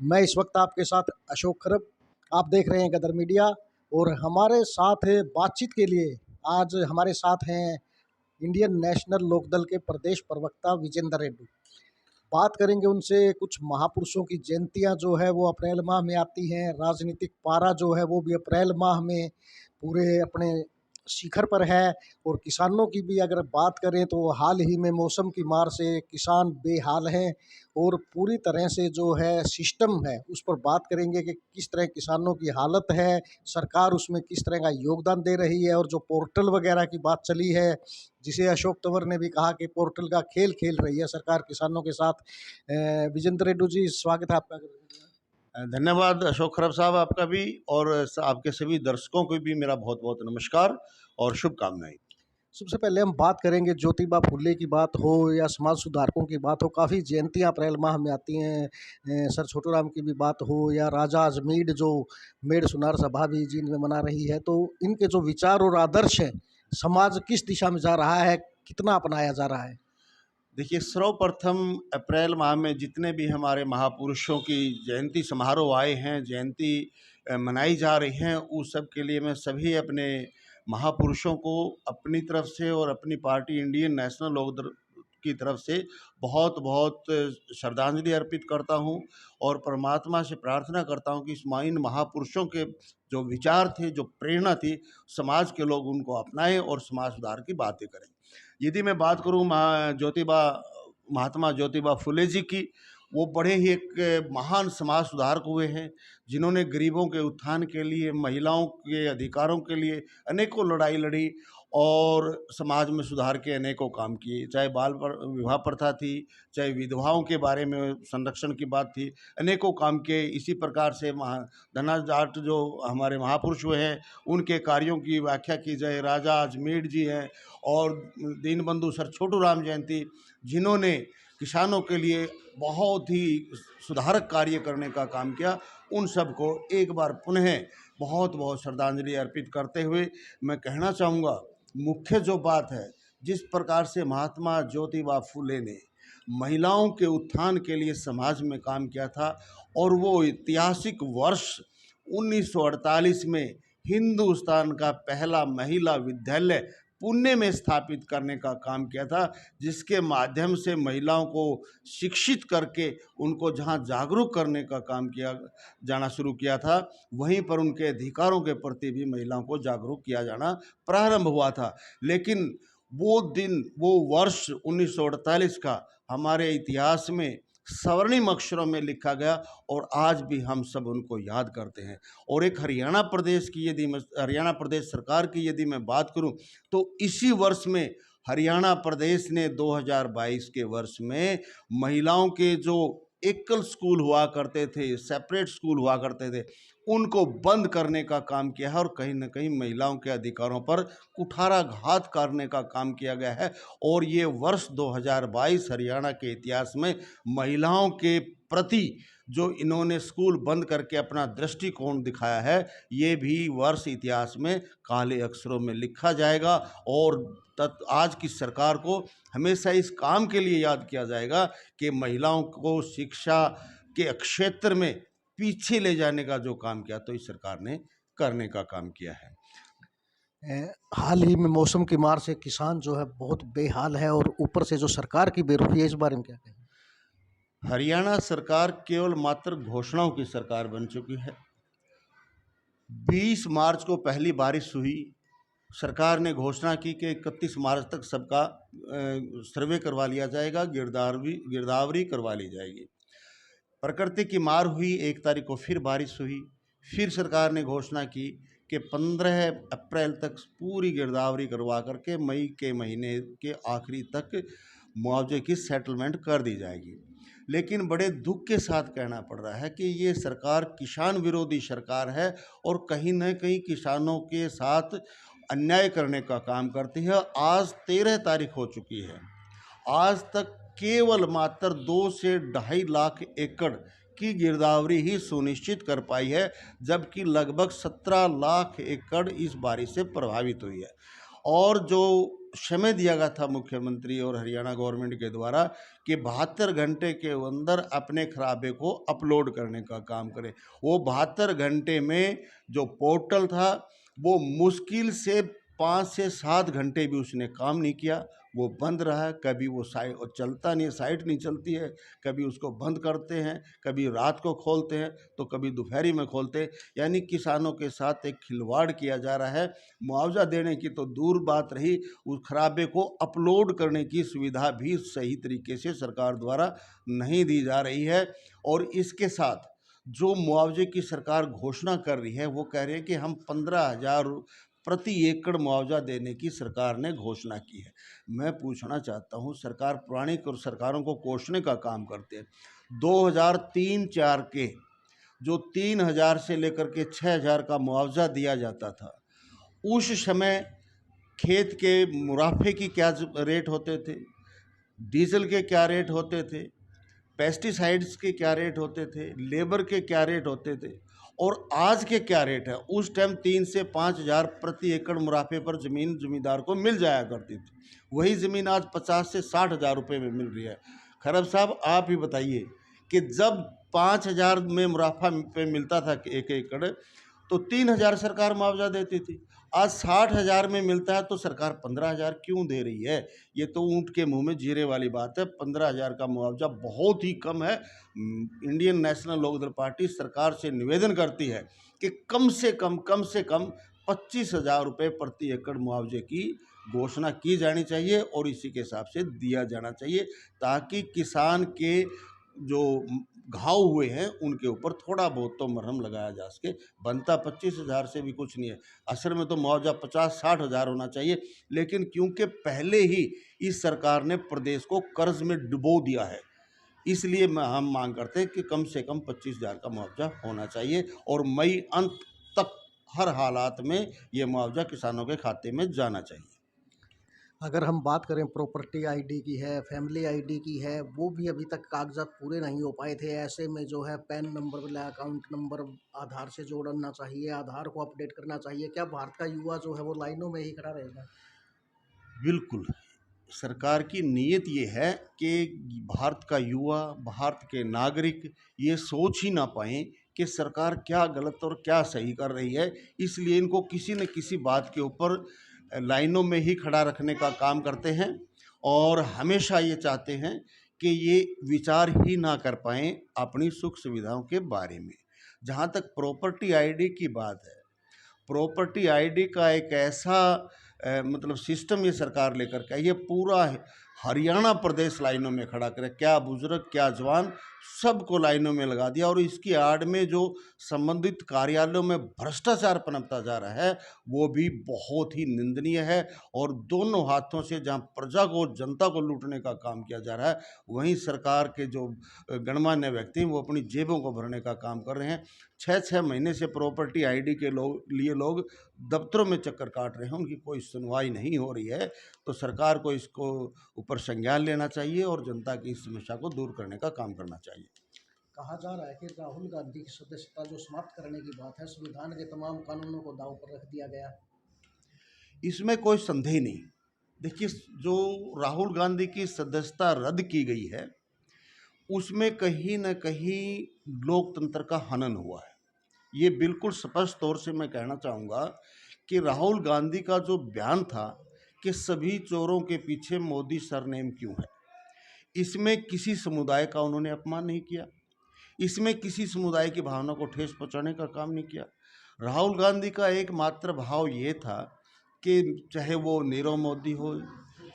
मैं इस वक्त आपके साथ अशोक खरब, आप देख रहे हैं गदर मीडिया। और हमारे साथ है बातचीत के लिए आज हमारे साथ हैं इंडियन नेशनल लोकदल के प्रदेश प्रवक्ता विजेंद्र रेड्डी। बात करेंगे उनसे, कुछ महापुरुषों की जयंतियां जो है वो अप्रैल माह में आती हैं, राजनीतिक पारा जो है वो भी अप्रैल माह में पूरे अपने शिखर पर है। और किसानों की भी अगर बात करें तो हाल ही में मौसम की मार से किसान बेहाल हैं और पूरी तरह से जो है सिस्टम है उस पर बात करेंगे कि किस तरह किसानों की हालत है, सरकार उसमें किस तरह का योगदान दे रही है। और जो पोर्टल वगैरह की बात चली है, जिसे अशोक तंवर ने भी कहा कि पोर्टल का खेल खेल रही है सरकार किसानों के साथ। विजेंद्र रेड्डी जी, स्वागत है आपका। धन्यवाद अशोक खरब साहब, आपका भी और आपके सभी दर्शकों को भी मेरा बहुत बहुत नमस्कार और शुभकामनाएं। सबसे पहले हम बात करेंगे ज्योतिबा फुले की बात हो या समाज सुधारकों की बात हो, काफ़ी जयंतियां अप्रैल माह में आती हैं। सर छोटूराम की भी बात हो या राजा अजमीर जो मेड़ सुनार सभा भी जींद में मना रही है, तो इनके जो विचार और आदर्श हैं, समाज किस दिशा में जा रहा है, कितना अपनाया जा रहा है? देखिए, सर्वप्रथम अप्रैल माह में जितने भी हमारे महापुरुषों की जयंती समारोह आए हैं, जयंती मनाई जा रही हैं, उस सब के लिए मैं सभी अपने महापुरुषों को अपनी तरफ से और अपनी पार्टी इंडियन नेशनल लोकदल की तरफ से बहुत बहुत श्रद्धांजलि अर्पित करता हूं और परमात्मा से प्रार्थना करता हूं कि इन महापुरुषों के जो विचार थे, जो प्रेरणा थी, समाज के लोग उनको अपनाएं और समाज सुधार की बातें करें। यदि मैं बात करूं महात्मा ज्योतिबा फुले जी की, वो बड़े ही एक महान समाज सुधारक हुए हैं, जिन्होंने गरीबों के उत्थान के लिए, महिलाओं के अधिकारों के लिए अनेकों लड़ाई लड़ी और समाज में सुधार के अनेकों काम किए। चाहे विवाह प्रथा थी, चाहे विधवाओं के बारे में संरक्षण की बात थी, अनेकों काम किए। इसी प्रकार से धना जाट जो हमारे महापुरुष हुए हैं, उनके कार्यों की व्याख्या की जाए, राजा अजमेर जी हैं और दीनबंधु सर छोटूराम जयंती, जिन्होंने किसानों के लिए बहुत ही सुधारक कार्य करने का काम किया, उन सब को एक बार पुनः बहुत बहुत श्रद्धांजलि अर्पित करते हुए मैं कहना चाहूँगा, मुख्य जो बात है, जिस प्रकार से महात्मा ज्योतिबा फुले ने महिलाओं के उत्थान के लिए समाज में काम किया था और वो ऐतिहासिक वर्ष 1948 में हिंदुस्तान का पहला महिला विद्यालय पुणे में स्थापित करने का काम किया था, जिसके माध्यम से महिलाओं को शिक्षित करके उनको जहां जागरूक करने का काम किया जाना शुरू किया था, वहीं पर उनके अधिकारों के प्रति भी महिलाओं को जागरूक किया जाना प्रारंभ हुआ था। लेकिन वो दिन, वो वर्ष 1948 का हमारे इतिहास में स्वर्णिम अक्षरों में लिखा गया और आज भी हम सब उनको याद करते हैं। और एक हरियाणा प्रदेश सरकार की यदि मैं बात करूं, तो इसी वर्ष में हरियाणा प्रदेश ने 2022 के वर्ष में महिलाओं के जो एकल स्कूल हुआ करते थे, सेपरेट स्कूल हुआ करते थे, उनको बंद करने का काम किया है और कहीं ना कहीं महिलाओं के अधिकारों पर कुठाराघात करने का काम किया गया है। और ये वर्ष 2022 हरियाणा के इतिहास में महिलाओं के प्रति जो इन्होंने स्कूल बंद करके अपना दृष्टिकोण दिखाया है, ये भी वर्ष इतिहास में काले अक्षरों में लिखा जाएगा। और आज की सरकार को हमेशा इस काम के लिए याद किया जाएगा कि महिलाओं को शिक्षा के क्षेत्र में पीछे ले जाने का जो काम किया, तो इस सरकार ने करने का काम किया है। हाल ही में मौसम की मार से किसान जो है बहुत बेहाल है और ऊपर से जो सरकार की बेरुखी है, इस बारे में क्या कहें? हरियाणा सरकार केवल मात्र घोषणाओं की सरकार बन चुकी है। 20 मार्च को पहली बारिश हुई, सरकार ने घोषणा की कि 31 मार्च तक सबका सर्वे करवा लिया जाएगा, गिरदावरी करवा ली जाएगी। प्रकृति की मार हुई, 1 तारीख को फिर बारिश हुई, फिर सरकार ने घोषणा की कि 15 अप्रैल तक पूरी गिरदावरी करवा करके मई के महीने के आखिरी तक मुआवजे की सेटलमेंट कर दी जाएगी। लेकिन बड़े दुख के साथ कहना पड़ रहा है कि ये सरकार किसान विरोधी सरकार है और कहीं न कहीं किसानों के साथ अन्याय करने का काम करती है। आज 13 तारीख हो चुकी है, आज तक केवल मात्र 2 से 2.5 लाख एकड़ की गिरदावरी ही सुनिश्चित कर पाई है, जबकि लगभग 17 लाख एकड़ इस बारिश से प्रभावित हुई है। और जो समय दिया गया था मुख्यमंत्री और हरियाणा गवर्नमेंट के द्वारा कि 72 घंटे के अंदर अपने खराबे को अपलोड करने का काम करें। वो 72 घंटे में जो पोर्टल था वो मुश्किल से 5 से 7 घंटे भी उसने काम नहीं किया, वो बंद रहा। कभी वो साइट चलता नहीं है, साइट नहीं चलती है, कभी उसको बंद करते हैं, कभी रात को खोलते हैं तो कभी दोपहरी में खोलते हैं। यानी किसानों के साथ एक खिलवाड़ किया जा रहा है। मुआवजा देने की तो दूर बात रही, उस खराबे को अपलोड करने की सुविधा भी सही तरीके से सरकार द्वारा नहीं दी जा रही है। और इसके साथ जो मुआवजे की सरकार घोषणा कर रही है वो कह रही है कि हम 15,000 प्रति एकड़ मुआवजा देने की सरकार ने घोषणा की है। मैं पूछना चाहता हूँ, सरकार पुरानी सरकारों को कोसने का काम करते हैं। 2003-4 के जो 3,000 से लेकर के 6,000 का मुआवजा दिया जाता था, उस समय खेत के मुनाफे की क्या रेट होते थे, डीजल के क्या रेट होते थे, पेस्टिसाइड्स के क्या रेट होते थे, लेबर के क्या रेट होते थे और आज के क्या रेट है। उस टाइम 3 से 5,000 प्रति एकड़ मुनाफे पर ज़मीन ज़मींदार को मिल जाया करती थी। वही ज़मीन आज 50 से 60,000 रुपये में मिल रही है। खरब साहब, आप ही बताइए कि जब 5,000 में मुनाफा पे मिलता था एक एकड़, तो 3,000 सरकार मुआवजा देती थी। आज 60,000 में मिलता है तो सरकार 15,000 क्यों दे रही है? ये तो ऊँट के मुँह में जीरे वाली बात है। 15,000 का मुआवजा बहुत ही कम है। इंडियन नेशनल लोकदल पार्टी सरकार से निवेदन करती है कि कम से कम 25,000 रुपये प्रति एकड़ मुआवजे की घोषणा की जानी चाहिए और इसी के हिसाब से दिया जाना चाहिए, ताकि किसान के जो घाव हुए हैं उनके ऊपर थोड़ा बहुत तो मरहम लगाया जा सके। बनता 25,000 से भी कुछ नहीं है, असल में तो मुआवजा 50-60,000 होना चाहिए। लेकिन क्योंकि पहले ही इस सरकार ने प्रदेश को कर्ज में डुबो दिया है, इसलिए हम मांग करते हैं कि कम से कम 25,000 का मुआवजा होना चाहिए और मई अंत तक हर हालात में ये मुआवजा किसानों के खाते में जाना चाहिए। अगर हम बात करें प्रॉपर्टी आईडी की है, फैमिली आईडी की है, वो भी अभी तक कागजात पूरे नहीं हो पाए थे। ऐसे में जो है पैन नंबर या अकाउंट नंबर आधार से जोड़ना चाहिए, आधार को अपडेट करना चाहिए। क्या भारत का युवा जो है वो लाइनों में ही खड़ा रहेगा? बिल्कुल, सरकार की नीयत ये है कि भारत का युवा, भारत के नागरिक ये सोच ही ना पाएँ कि सरकार क्या गलत और क्या सही कर रही है। इसलिए इनको किसी न किसी बात के ऊपर लाइनों में ही खड़ा रखने का काम करते हैं और हमेशा ये चाहते हैं कि ये विचार ही ना कर पाएँ अपनी सुख सुविधाओं के बारे में। जहाँ तक प्रॉपर्टी आईडी की बात है, प्रॉपर्टी आईडी का एक ऐसा मतलब सिस्टम ये सरकार लेकर के आई है, पूरा हरियाणा प्रदेश लाइनों में खड़ा करे, क्या बुजुर्ग क्या जवान सबको लाइनों में लगा दिया। और इसकी आड़ में जो संबंधित कार्यालयों में भ्रष्टाचार पनपता जा रहा है वो भी बहुत ही निंदनीय है। और दोनों हाथों से जहां प्रजा को, जनता को लूटने का काम किया जा रहा है, वहीं सरकार के जो गणमान्य व्यक्ति हैं वो अपनी जेबों को भरने का काम कर रहे हैं। 6-6 महीने से प्रॉपर्टी आईडी के लोग दफ्तरों में चक्कर काट रहे हैं, उनकी कोई सुनवाई नहीं हो रही है। तो सरकार को इसको ऊपर संज्ञान लेना चाहिए और जनता की इस समस्या को दूर करने का काम करना चाहिए। कहा जा रहा है कि राहुल गांधी की सदस्यता जो समाप्त करने की बात है, संविधान के तमाम कानूनों को दांव पर रख दिया गया। इसमें कोई संदेह नहीं। देखिए, जो राहुल गांधी की सदस्यता रद्द की गई है उसमें कहीं न कहीं लोकतंत्र का हनन हुआ है। ये बिल्कुल स्पष्ट तौर से मैं कहना चाहूँगा कि राहुल गांधी का जो बयान था कि सभी चोरों के पीछे मोदी सरनेम क्यों है, इसमें किसी समुदाय का उन्होंने अपमान नहीं किया, इसमें किसी समुदाय की भावना को ठेस पहुँचाने का काम नहीं किया। राहुल गांधी का एकमात्र भाव ये था कि चाहे वो नीरव मोदी हो,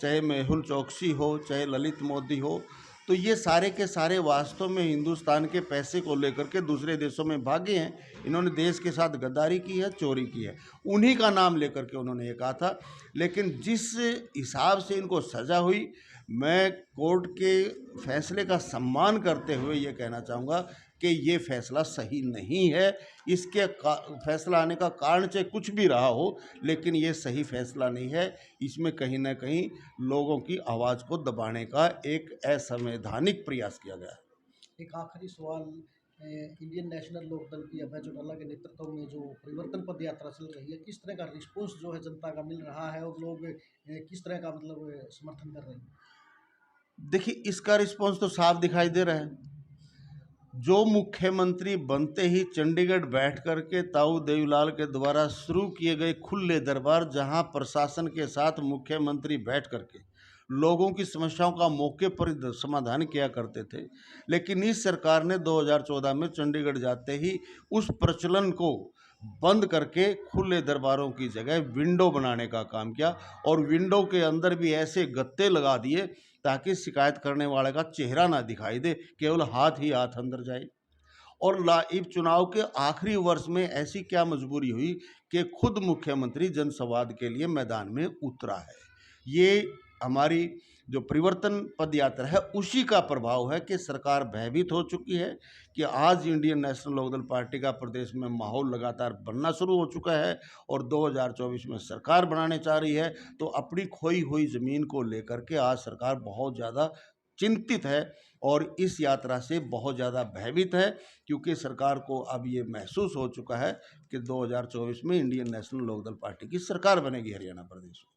चाहे मेहुल चोकसी हो, चाहे ललित मोदी हो, तो ये सारे के सारे वास्तव में हिंदुस्तान के पैसे को लेकर के दूसरे देशों में भागे हैं। इन्होंने देश के साथ गद्दारी की है, चोरी की है, उन्हीं का नाम लेकर के उन्होंने ये कहा था। लेकिन जिस हिसाब से इनको सज़ा हुई, मैं कोर्ट के फैसले का सम्मान करते हुए ये कहना चाहूँगा कि ये फैसला सही नहीं है। इसके फैसला आने का कारण चाहे कुछ भी रहा हो, लेकिन ये सही फैसला नहीं है। इसमें कहीं ना कहीं लोगों की आवाज़ को दबाने का एक असंवैधानिक प्रयास किया गया है। एक आखिरी सवाल, इंडियन नेशनल लोकदल की अभय चौटाला के नेतृत्व में जो परिवर्तन पद यात्रा चल रही है, किस तरह का रिस्पॉन्स जो है जनता का मिल रहा है और लोग किस तरह का मतलब समर्थन कर रहे हैं? देखिए, इसका रिस्पॉन्स तो साफ दिखाई दे रहा है। जो मुख्यमंत्री बनते ही चंडीगढ़ बैठ कर के ताऊ देवीलाल के द्वारा शुरू किए गए खुले दरबार, जहां प्रशासन के साथ मुख्यमंत्री बैठ कर के लोगों की समस्याओं का मौके पर ही समाधान किया करते थे, लेकिन इस सरकार ने 2014 में चंडीगढ़ जाते ही उस प्रचलन को बंद करके खुले दरबारों की जगह विंडो बनाने का काम किया, और विंडो के अंदर भी ऐसे गत्ते लगा दिए ताकि शिकायत करने वाले का चेहरा ना दिखाई दे, केवल हाथ ही हाथ अंदर जाए। और लाइव चुनाव के आखिरी वर्ष में ऐसी क्या मजबूरी हुई कि खुद मुख्यमंत्री जनसंवाद के लिए मैदान में उतरा है। ये हमारी जो परिवर्तन पद यात्रा है उसी का प्रभाव है कि सरकार भयभीत हो चुकी है कि आज इंडियन नेशनल लोकदल पार्टी का प्रदेश में माहौल लगातार बनना शुरू हो चुका है और 2024 में सरकार बनाने चाह रही है। तो अपनी खोई हुई ज़मीन को लेकर के आज सरकार बहुत ज़्यादा चिंतित है और इस यात्रा से बहुत ज़्यादा भयभीत है, क्योंकि सरकार को अब ये महसूस हो चुका है कि 2024 में इंडियन नेशनल लोकदल पार्टी की सरकार बनेगी हरियाणा प्रदेश में।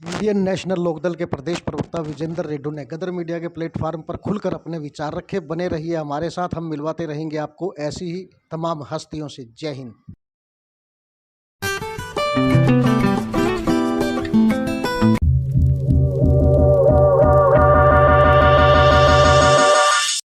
इंडियन नेशनल लोकदल के प्रदेश प्रवक्ता विजेंद्र रेड्डी ने गदर मीडिया के प्लेटफॉर्म पर खुलकर अपने विचार रखे। बने रहिए हमारे साथ, हम मिलवाते रहेंगे आपको ऐसी ही तमाम हस्तियों से। जय हिंद।